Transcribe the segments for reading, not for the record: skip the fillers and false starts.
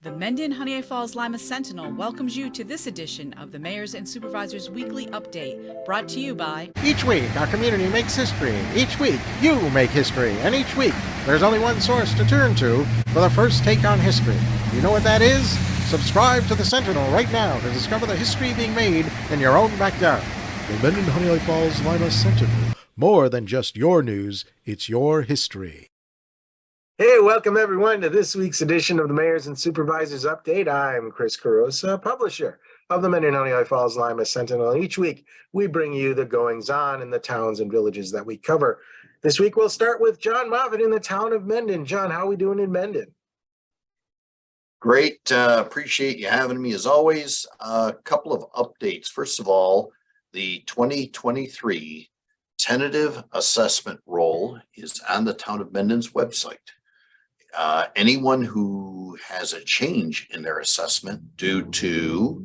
The Mendon-Honeoye Falls-Lima Sentinel welcomes you to this edition of the Mayor's and Supervisors Weekly Update, brought to you by... Each week, our community makes history. Each week, you make history. And each week, there's only one source to turn to for the first take on history. You know what that is? Subscribe to the Sentinel right now to discover the history being made in your own backyard. The Mendon-Honeoye Falls-Lima Sentinel. More than just your news, it's your history. Hey, welcome everyone to this week's edition of the Mayors and Supervisors Update. I'm Chris Carosa, publisher of the Mendon-Honeoye Falls-Lima Sentinel. And each week, we bring you the goings-on in the towns and villages that we cover. This week, we'll start with John Moffitt in the town of Mendon. John, how are we doing in Mendon? Great. Appreciate you having me as always. A couple of updates. First of all, the 2023 tentative assessment roll is on the town of Mendon's website. Anyone who has a change in their assessment due to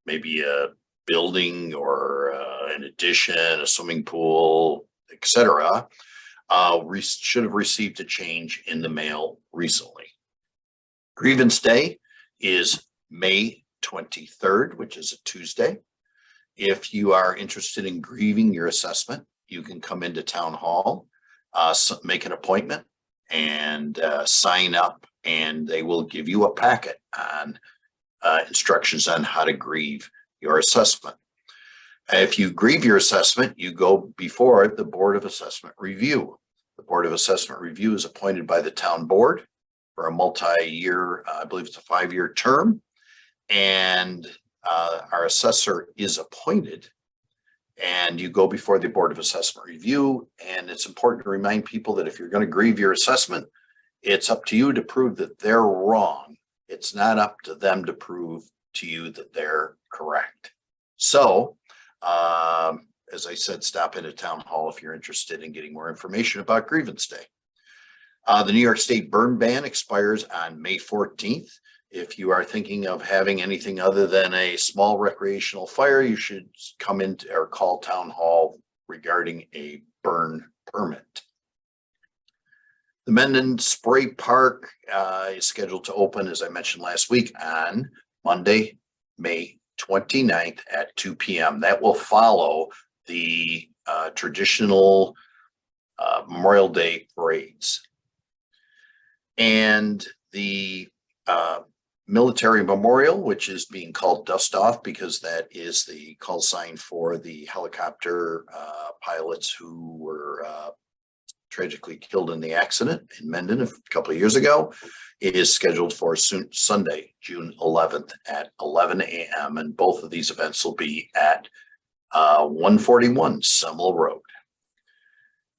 maybe a building or an addition, a swimming pool, etc., should have received a change in the mail recently. Grievance day is May 23rd, which is a Tuesday. If you are interested in grieving your assessment, you can come into town hall, make an appointment, and sign up, and they will give you a packet on instructions on how to grieve your assessment. If you grieve your assessment, you go before the Board of Assessment Review. The Board of Assessment Review is appointed by the town board for a multi-year, I believe it's a 5-year term, and our assessor is appointed. And you go before the Board of Assessment Review, and it's important to remind people that if you're going to grieve your assessment, it's up to you to prove that they're wrong. It's not up to them to prove to you that they're correct. So, as I said, stop into town hall if you're interested in getting more information about grievance day. The New York State burn ban expires on May 14th. If you are thinking of having anything other than a small recreational fire, you should come in or call town hall regarding a burn permit. The Mendon Spray Park is scheduled to open, as I mentioned last week, on Monday, May 29th at 2 p.m. That will follow the traditional Memorial Day parades. And the Military Memorial, which is being called Dust Off because that is the call sign for the helicopter pilots who were tragically killed in the accident in Mendon a couple of years ago. It is scheduled for Sunday, June 11th at 11 a.m. And both of these events will be at 141 Semmel Road.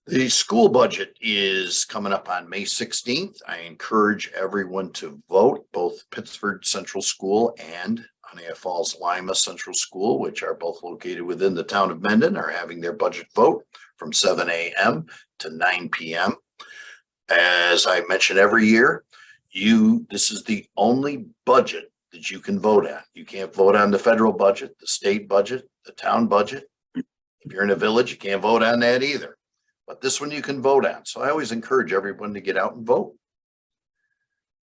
The school budget is coming up on May 16th. I encourage everyone to vote. Both Pittsford Central School and Honeoye Falls-Lima Central School, which are both located within the town of Mendon, are having their budget vote from 7 a.m. to 9 p.m. As I mention every year, this is the only budget that you can vote on. You can't vote on the federal budget, the state budget, the town budget. If you're in a village, you can't vote on that either. But this one you can vote on. So I always encourage everyone to get out and vote.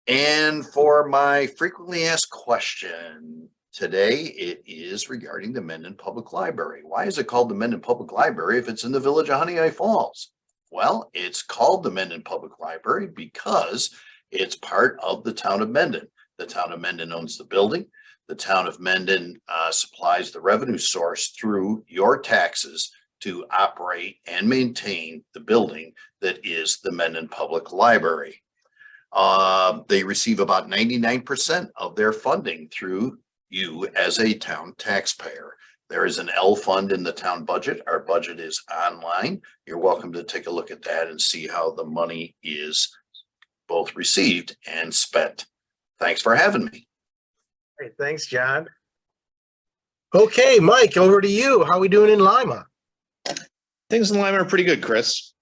And for my frequently asked question today, it is regarding the Mendon Public Library. Why is it called the Mendon Public Library if it's in the village of Honeoye Falls? Well, it's called the Mendon Public Library because it's part of the town of Mendon. The town of Mendon owns the building. The town of Mendon supplies the revenue source through your taxes to operate and maintain the building that is the Mendon Public Library. They receive about 99% of their funding through you as a town taxpayer. There is an L fund in the town budget. Our budget is online. You're welcome to take a look at that and see how the money is both received and spent. Thanks for having me. Great, thanks, John. Okay, Mike, over to you. How are we doing in Lima? Things in Lima are pretty good, Chris.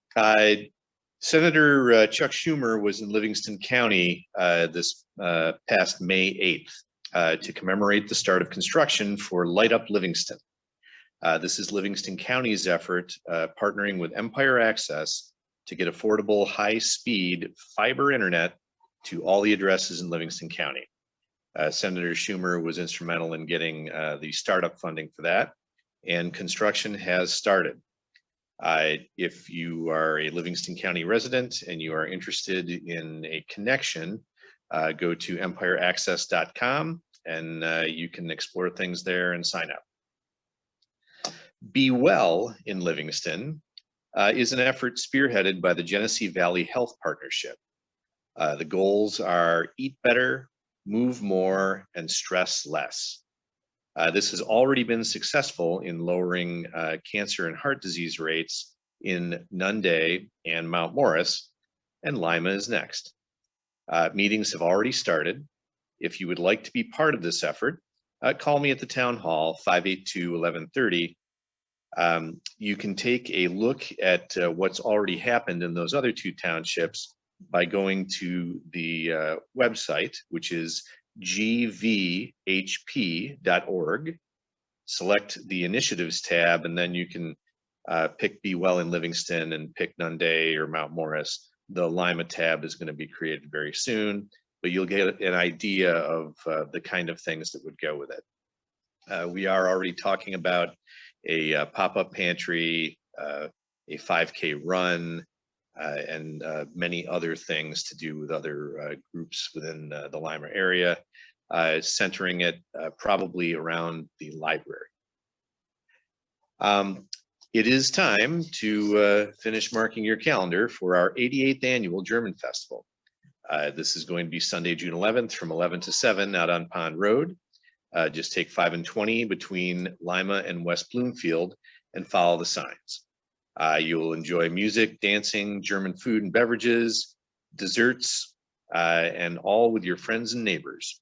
Senator Chuck Schumer was in Livingston County this past May 8th to commemorate the start of construction for Light Up Livingston. This is Livingston County's effort partnering with Empire Access to get affordable high-speed fiber internet to all the addresses in Livingston County. Senator Schumer was instrumental in getting the startup funding for that, and construction has started. If you are a Livingston County resident and you are interested in a connection, go to empireaccess.com and you can explore things there and sign up. Be Well in Livingston is an effort spearheaded by the Genesee Valley Health Partnership. The goals are eat better, move more, and stress less. This has already been successful in lowering cancer and heart disease rates in Nunde and Mount Morris, and Lima is next. Meetings have already started. If you would like to be part of this effort, call me at the town hall, 582-1130. You can take a look at what's already happened in those other two townships by going to the website, which is gvhp.org. Select the initiatives tab, and then you can pick Be Well in Livingston and pick Nunde or Mount Morris. The Lima tab is going to be created very soon, but you'll get an idea of the kind of things that would go with it. We are already talking about a pop-up pantry, a 5K run, and many other things to do with other groups within the Lima area, centering it probably around the library. It is time to finish marking your calendar for our 88th annual German Festival. This is going to be Sunday, June 11th from 11 to 7 out on Pond Road. Just take 5 and 20 between Lima and West Bloomfield and follow the signs. You'll enjoy music, dancing, German food and beverages, desserts, and all with your friends and neighbors.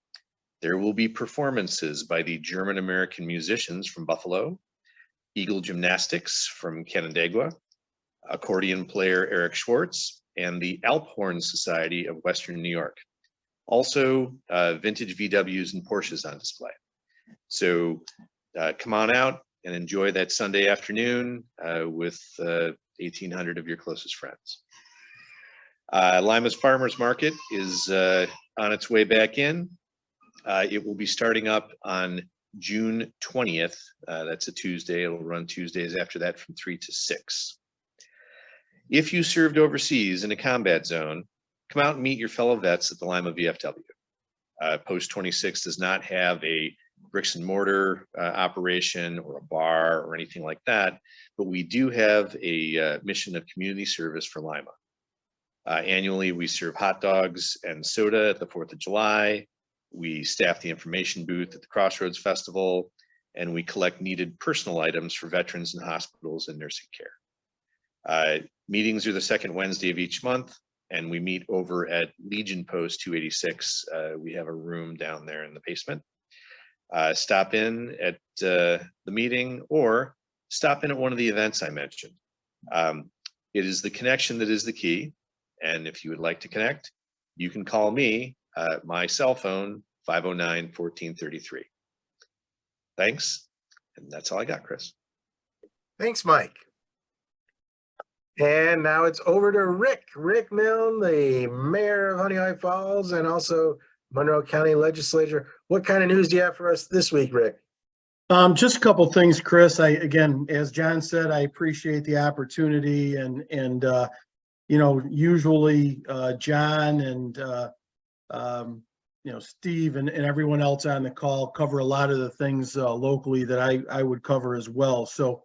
There will be performances by the German-American musicians from Buffalo, Eagle Gymnastics from Canandaigua, accordion player Eric Schwartz, and the Alphorn Society of Western New York. Also, vintage VWs and Porsches on display. So come on out and enjoy that Sunday afternoon with 1,800 of your closest friends. Lima's Farmers Market is on its way back in. It will be starting up on June 20th. That's a Tuesday. It'll run Tuesdays after that from 3 to 6. If you served overseas in a combat zone, come out and meet your fellow vets at the Lima VFW. Post 26 does not have a bricks and mortar operation or a bar or anything like that, but we do have a mission of community service for Lima. Annually, we serve hot dogs and soda at the 4th of July. We staff the information booth at the Crossroads Festival, and we collect needed personal items for veterans in hospitals and nursing care. Meetings are the second Wednesday of each month, and we meet over at Legion Post 286. We have a room down there in the basement. Stop in at the meeting or stop in at one of the events I mentioned. It is the connection that is the key, and if you would like to connect, you can call me. My cell phone, 509-1433. Thanks. And that's all I got, Chris. Thanks, Mike. And now it's over to Rick Milne, the mayor of Honeoye Falls and also Monroe County Legislature. What kind of news do you have for us this week, Rick? Just a couple things, Chris. Again, as John said, I appreciate the opportunity and you know, usually John and you know, Steve and everyone else on the call cover a lot of the things locally that I would cover as well. So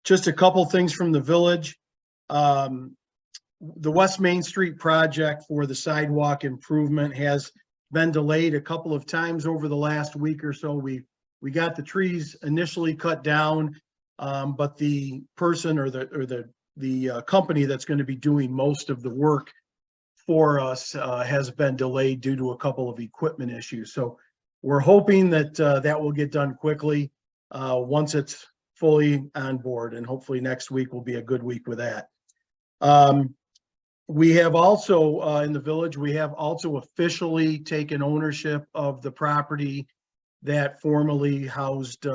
just a couple things from the village. The West Main Street project for the sidewalk improvement has been delayed a couple of times over the last week or so. We got the trees initially cut down, but the person or the company that's going to be doing most of the work for us has been delayed due to a couple of equipment issues. So we're hoping that that will get done quickly once it's fully on board, and hopefully next week will be a good week with that. We have also in the village, we have also officially taken ownership of the property that formerly housed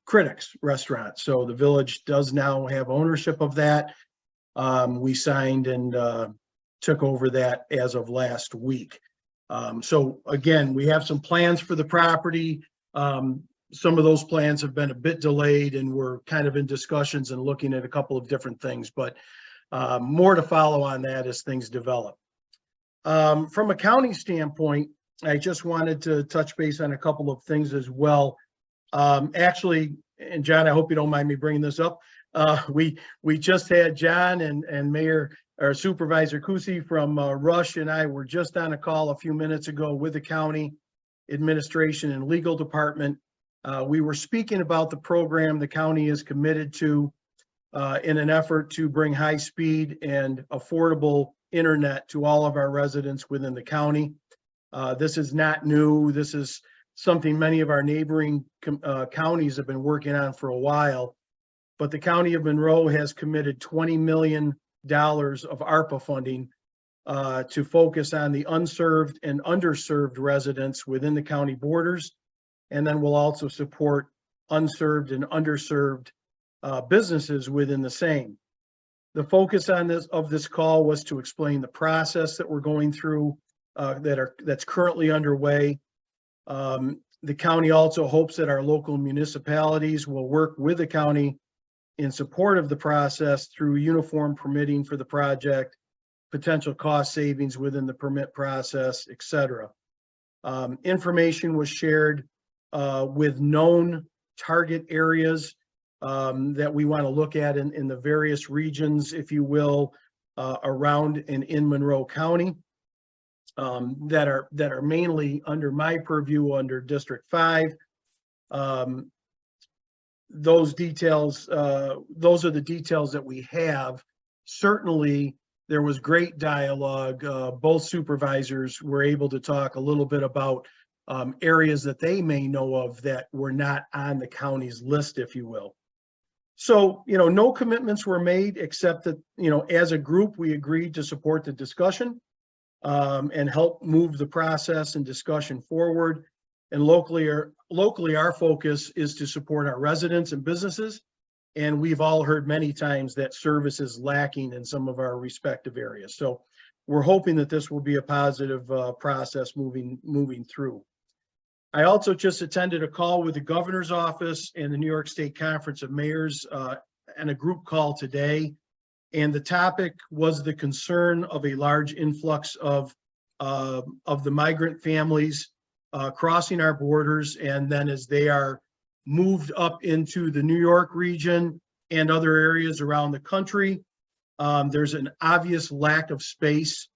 Critics Restaurant. So the village does now have ownership of that. We signed and took over that as of last week. So again, we have some plans for the property. Some of those plans have been a bit delayed, and we're kind of in discussions and looking at a couple of different things, but more to follow on that as things develop. From a county standpoint, I just wanted to touch base on a couple of things as well. Actually, and John, I hope you don't mind me bringing this up. We just had John and Mayor or Supervisor Kusi from Rush and I were just on a call a few minutes ago with the county administration and legal department. We were speaking about the program the county is committed to in an effort to bring high speed and affordable internet to all of our residents within the county. This is not new. This is something many of our neighboring counties have been working on for a while, but the County of Monroe has committed $20 million of ARPA funding to focus on the unserved and underserved residents within the county borders. And then we'll also support unserved and underserved businesses within the same. The focus on this call was to explain the process that we're going through that's currently underway. The county also hopes that our local municipalities will work with the county in support of the process through uniform permitting for the project, potential cost savings within the permit process, et cetera. Information was shared with known target areas that we want to look at in the various regions, if you will, around and in Monroe County. That are mainly under my purview under District 5. Those details, those are the details that we have. Certainly, there was great dialogue. Both supervisors were able to talk a little bit about areas that they may know of that were not on the county's list, if you will. So, no commitments were made except that, as a group, we agreed to support the discussion and help move the process and discussion forward. And locally, our focus is to support our residents and businesses. And we've all heard many times that service is lacking in some of our respective areas. So we're hoping that this will be a positive process moving through. I also just attended a call with the governor's office and the New York State Conference of Mayors and a group call today. And the topic was the concern of a large influx of the migrant families crossing our borders, and then as they are moved up into the New York region and other areas around the country, there's an obvious lack of space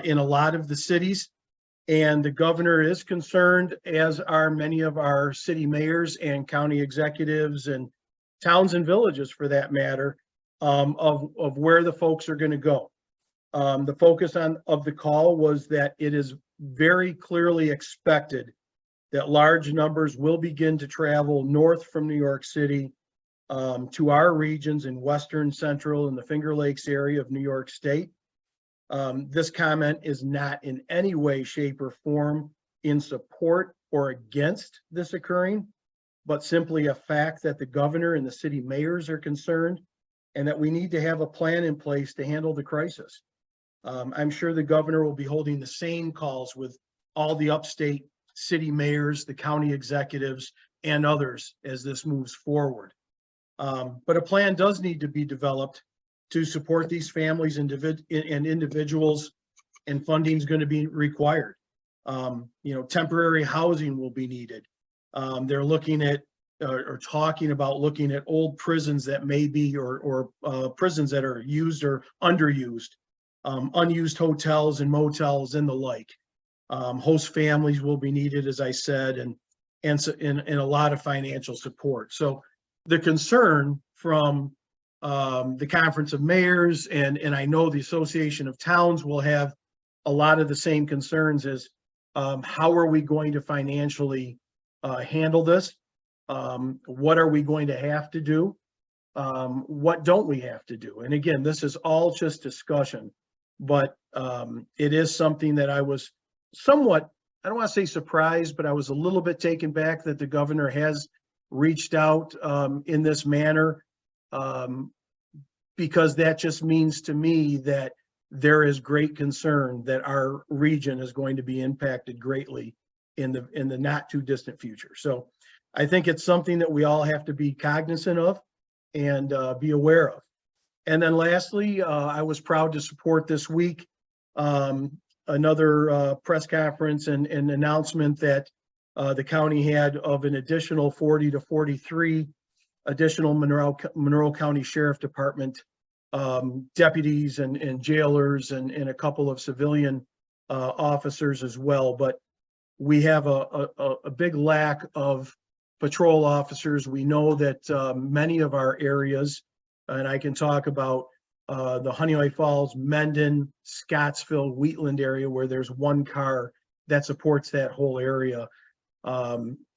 in a lot of the cities. And the governor is concerned, as are many of our city mayors and county executives and towns and villages for that matter, of where the folks are going to go. The focus of the call was that it is very clearly expected that large numbers will begin to travel north from New York City to our regions in Western, Central, and the Finger Lakes area of New York State. This comment is not in any way, shape, or form in support or against this occurring, but simply a fact that the governor and the city mayors are concerned and that we need to have a plan in place to handle the crisis. I'm sure the governor will be holding the same calls with all the upstate city mayors, the county executives, and others as this moves forward. But a plan does need to be developed to support these families and individuals, and funding is going to be required. Temporary housing will be needed. They're looking at or talking about looking at old prisons that may be or prisons that are used or underused, unused hotels and motels and the like. Host families will be needed, as I said, and a lot of financial support. So the concern from the Conference of Mayors and I know the Association of Towns will have a lot of the same concerns as how are we going to financially handle this? What are we going to have to do? What don't we have to do? And again, this is all just discussion, but it is something that I was somewhat, I don't want to say surprised, but I was a little bit taken back that the governor has reached out in this manner, because that just means to me that there is great concern that our region is going to be impacted greatly in the not too distant future. So I think it's something that we all have to be cognizant of and be aware of. And then lastly, I was proud to support this week another press conference and announcement that the county had of an additional 40 to 43 additional Monroe County Sheriff Department deputies and jailers and a couple of civilian officers as well. But we have a big lack of patrol officers. We know that many of our areas, and I can talk about the Honeoye Falls, Mendon, Scottsville, Wheatland area, where there's one car that supports that whole area.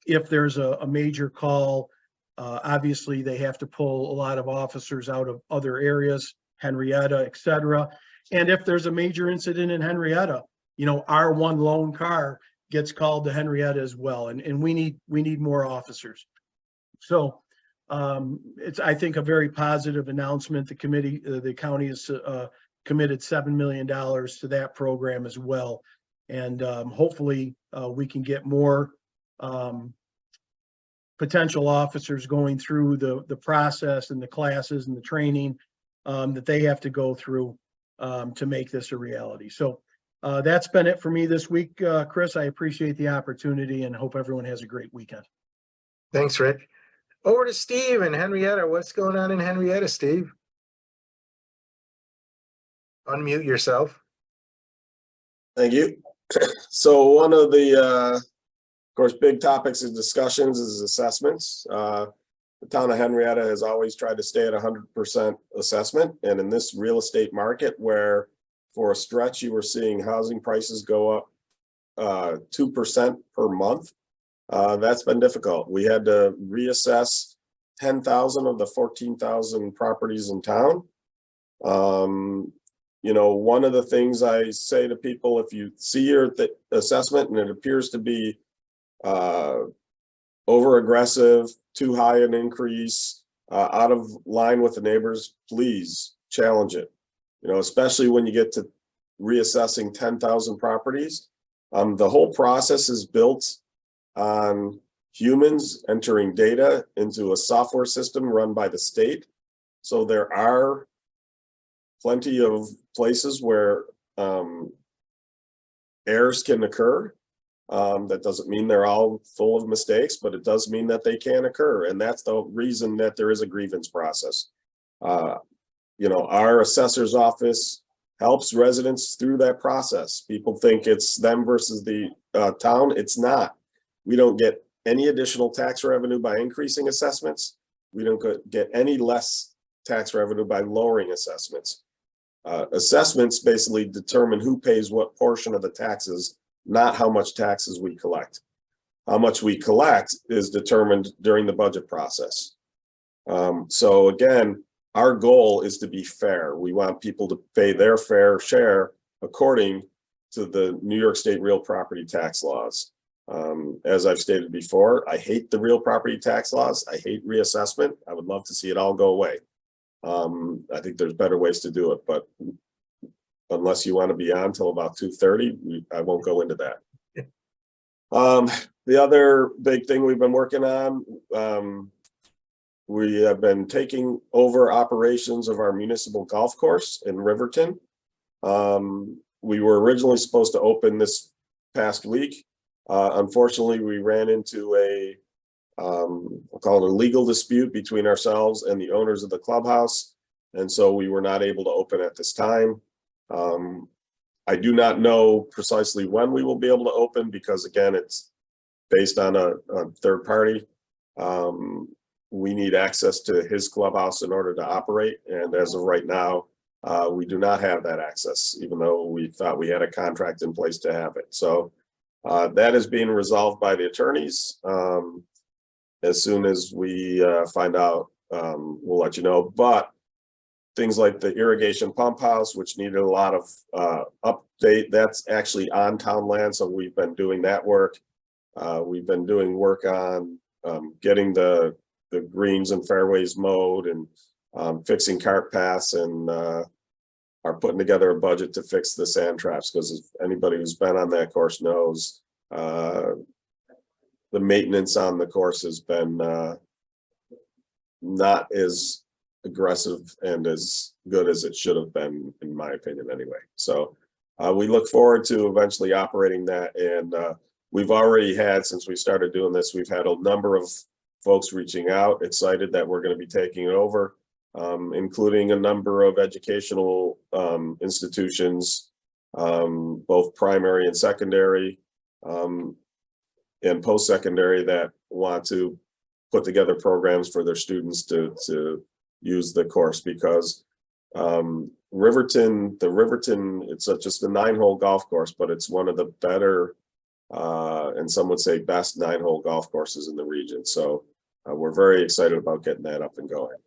If there's a major call, obviously they have to pull a lot of officers out of other areas, Henrietta, et cetera. And if there's a major incident in Henrietta, you know, our one lone car gets called to Henrietta as well. And we need more officers. So it's, I think, a very positive announcement. The county has committed $7 million to that program as well. And hopefully we can get more potential officers going through the process and the classes and the training that they have to go through to make this a reality. So that's been it for me this week, Chris. I appreciate the opportunity and hope everyone has a great weekend. Thanks, Rick. Over to Steve and Henrietta. What's going on in Henrietta, Steve? Unmute yourself. Thank you. So one of the, of course, big topics of discussions is assessments. The town of Henrietta has always tried to stay at 100% assessment. And in this real estate market where for a stretch you were seeing housing prices go up 2% per month, that's been difficult. We had to reassess 10,000 of the 14,000 properties in town. You know, one of the things I say to people, if you see your assessment and it appears to be over aggressive, too high an increase, out of line with the neighbors, please challenge it. You know, especially when you get to reassessing 10,000 properties. The whole process is built on humans entering data into a software system run by the state. So there are plenty of places where errors can occur. That doesn't mean they're all full of mistakes, but it does mean that they can occur. And that's the reason that there is a grievance process. You know, our assessor's office helps residents through that process. People think it's them versus the town. It's not. We don't get any additional tax revenue by increasing assessments. We don't get any less tax revenue by lowering assessments. Assessments basically determine who pays what portion of the taxes, not how much taxes we collect. How much we collect is determined during the budget process. So again, our goal is to be fair. We want people to pay their fair share according to the New York State real property tax laws. As I've stated before, I hate the real property tax laws. I hate reassessment. I would love to see it all go away. I think there's better ways to do it, but unless you want to be on till about 2:30, I won't go into that. The other big thing we've been working on, we have been taking over operations of our municipal golf course in Riverton. We were originally supposed to open this past week. Unfortunately, we ran into I'll call it a legal dispute between ourselves and the owners of the clubhouse. And so we were not able to open at this time. I do not know precisely when we will be able to open because again, it's based on a third party. We need access to his clubhouse in order to operate. And as of right now, we do not have that access, even though we thought we had a contract in place to have it. So that is being resolved by the attorneys. As soon as we find out, we'll let you know. But things like the irrigation pump house, which needed a lot of update, that's actually on town land. So we've been doing that work. We've been doing work on getting the greens and fairways mowed and fixing cart paths and are putting together a budget to fix the sand traps, because if anybody who's been on that course knows, the maintenance on the course has been not as aggressive and as good as it should have been, in my opinion, anyway. So we look forward to eventually operating that. And we've already had, since we started doing this, we've had a number of folks reaching out, excited that we're going to be taking it over, including a number of educational institutions, both primary and secondary, and post-secondary, that want to put together programs for their students to use the course, because Riverton, it's just a 9-hole golf course, but it's one of the better, and some would say best 9-hole golf courses in the region. So we're very excited about getting that up and going.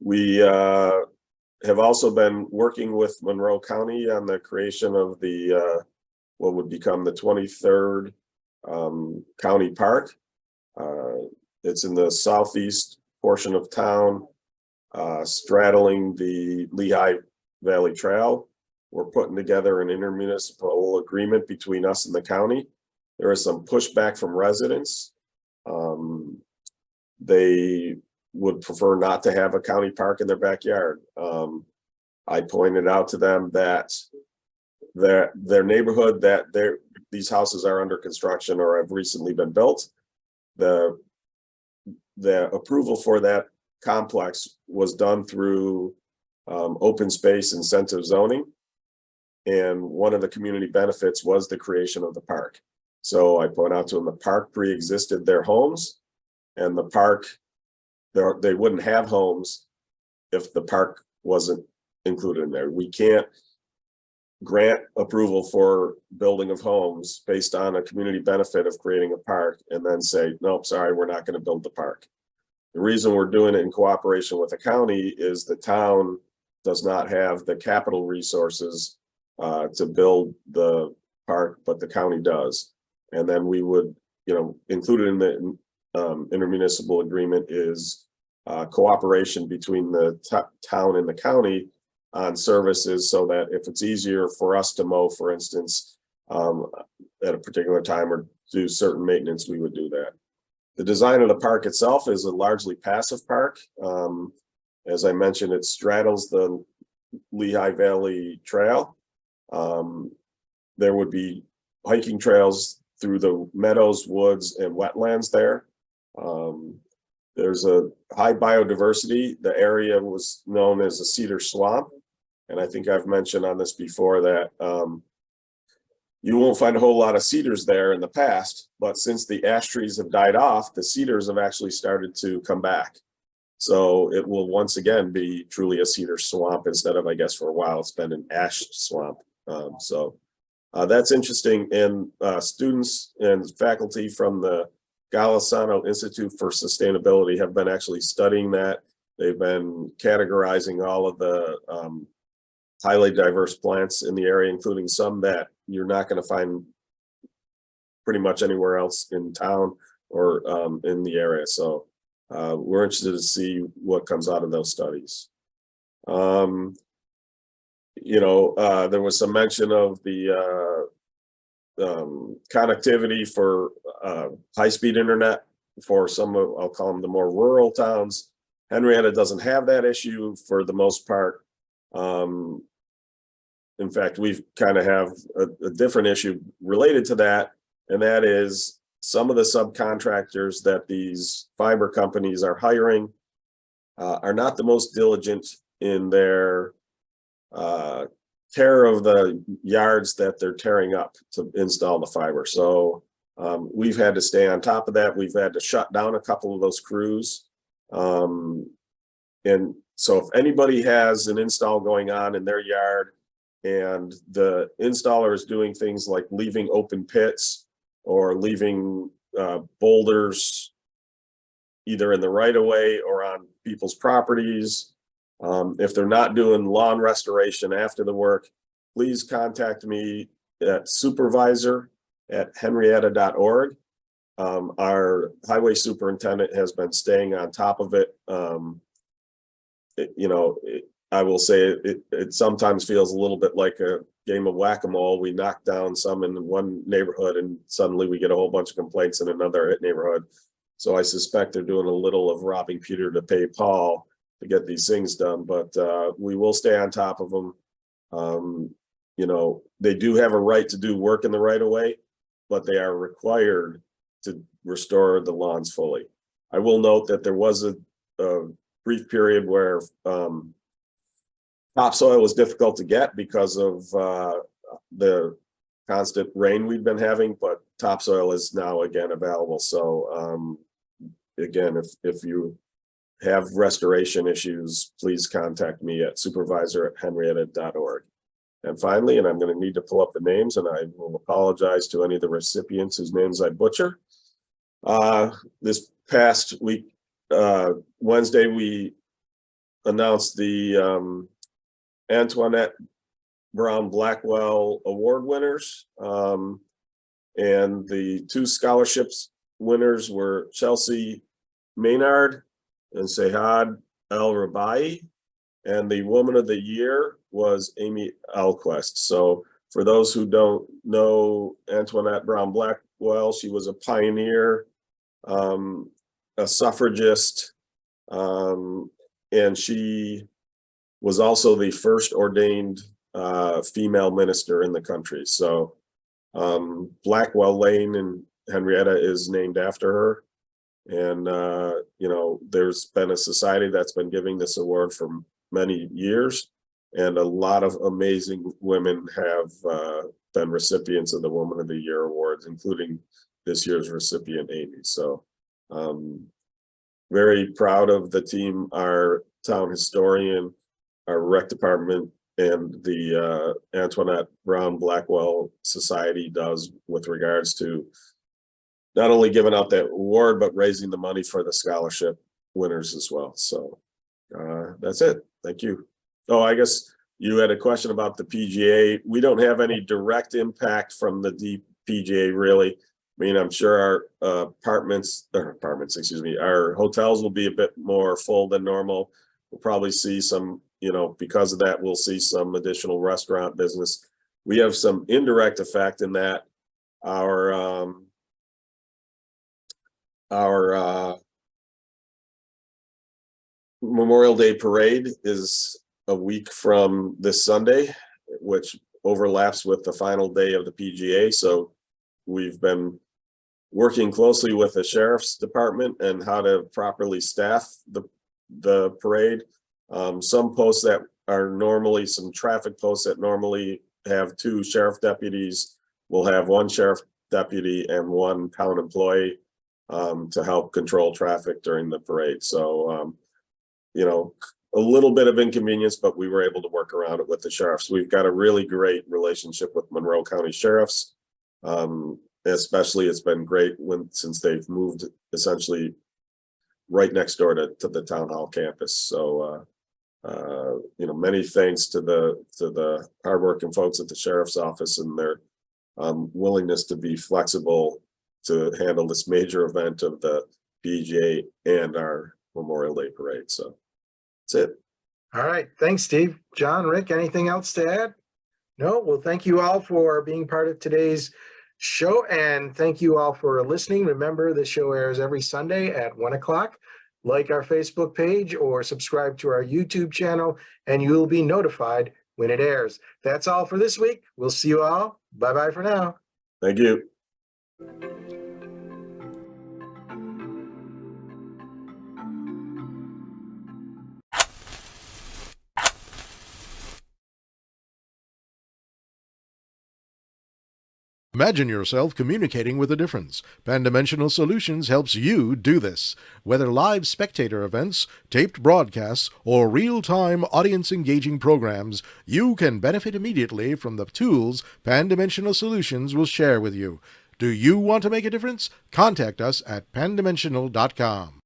We have also been working with Monroe County on the creation of the what would become the 23rd county park. It's in the southeast portion of town, straddling the Lehigh Valley Trail. We're putting together an intermunicipal agreement between us and the county. There is some pushback from residents. They would prefer not to have a county park in their backyard. I pointed out to them that their neighborhood, that these houses are under construction or have recently been built. The approval for that complex was done through open space incentive zoning. And one of the community benefits was the creation of the park. So I point out to them, the park pre-existed their homes, and the park, they wouldn't have homes if the park wasn't included in there. We can't grant approval for building of homes based on a community benefit of creating a park and then say, nope, sorry, we're not going to build the park. The reason we're doing it in cooperation with the county is the town does not have the capital resources to build the park, but the county does. And then we would, included in the intermunicipal agreement is cooperation between the town and the county on services, so that if it's easier for us to mow, for instance, at a particular time, or do certain maintenance, we would do that. The design of the park itself is a largely passive park. As I mentioned, it straddles the Lehigh Valley Trail. There would be hiking trails through the meadows, woods, and wetlands there. There's a high biodiversity. The area was known as a cedar swamp. And I think I've mentioned on this before that you won't find a whole lot of cedars there in the past, but since the ash trees have died off, the cedars have actually started to come back. So it will once again be truly a cedar swamp instead of, I guess for a while, it's been an ash swamp. That's interesting. And students and faculty from the Golisano Institute for Sustainability have been actually studying that. They've been categorizing all of the highly diverse plants in the area, including some that you're not going to find pretty much anywhere else in town or in the area. So we're interested to see what comes out of those studies. There was some mention of the connectivity for high-speed internet for some of, I'll call them the more rural towns. Henrietta doesn't have that issue for the most part. In fact, we've kind of have a different issue related to that, and that is some of the subcontractors that these fiber companies are hiring are not the most diligent in their care of the yards that they're tearing up to install the fiber. So we've had to stay on top of that. We've had to shut down a couple of those crews. And so if anybody has an install going on in their yard and the installer is doing things like leaving open pits or leaving boulders either in the right of way or on people's properties, if they're not doing lawn restoration after the work, please contact me at supervisor@henrietta.org. Our highway superintendent has been staying on top of it. I will say it sometimes feels a little bit like a game of whack-a-mole. We knock down some in one neighborhood and suddenly we get a whole bunch of complaints in another neighborhood. So I suspect they're doing a little of robbing Peter to pay Paul to get these things done, but we will stay on top of them. You know, they do have a right to do work in the right of way, but they are required to restore the lawns fully. I will note that there was a brief period where topsoil was difficult to get because of the constant rain we've been having, but topsoil is now again available. So again, if you have restoration issues, please contact me at supervisor@henrietta.org. And finally, and I'm going to need to pull up the names, and I will apologize to any of the recipients whose names I butcher. This past week, Wednesday, we announced the Antoinette Brown Blackwell Award winners. And the two scholarships winners were Chelsea Maynard and Sehad El Rabai. And the Woman of the Year was Amy Alquist. So for those who don't know Antoinette Brown Blackwell, she was a pioneer, a suffragist, and she was also the first ordained female minister in the country. So Blackwell Lane in Henrietta is named after her. And, you know, there's been a society that's been giving this award for many years. And a lot of amazing women have been recipients of the Woman of the Year awards, including this year's recipient, Amy. So very proud of the team, our town historian, our rec department, and the Antoinette Brown Blackwell Society does with regards to not only giving out that award, but raising the money for the scholarship winners as well. So that's it. Thank you. Oh, I guess you had a question about the PGA. We don't have any direct impact from the PGA, really. I mean, I'm sure our our hotels will be a bit more full than normal. We'll probably see some, you know, because of that, we'll see some additional restaurant business. We have some indirect effect in that our Memorial Day parade is a week from this Sunday, which overlaps with the final day of the PGA. So we've been working closely with the sheriff's department and how to properly staff the parade. Some posts that are normally, some traffic posts that normally have 2 sheriff deputies will have 1 sheriff deputy and 1 town employee to help control traffic during the parade. So, you know, a little bit of inconvenience, but we were able to work around it with the sheriffs. We've got a really great relationship with Monroe County sheriffs. Especially it's been great since they've moved essentially right next door to the town hall campus. So, you know, many thanks to the hardworking folks at the sheriff's office and their willingness to be flexible to handle this major event of the PGA and our Memorial Day parade. So that's it. All right. Thanks, Steve. John, Rick, anything else to add? No? Well, thank you all for being part of today's show, and thank you all for listening. Remember, the show airs every Sunday at 1 o'clock. Like our Facebook page or subscribe to our YouTube channel, and you will be notified when it airs. That's all for this week. We'll see you all. Bye-bye for now. Thank you. Imagine yourself communicating with a difference. Pan-Dimensional Solutions helps you do this. Whether live spectator events, taped broadcasts, or real-time audience-engaging programs, you can benefit immediately from the tools Pan-Dimensional Solutions will share with you. Do you want to make a difference? Contact us at pandimensional.com.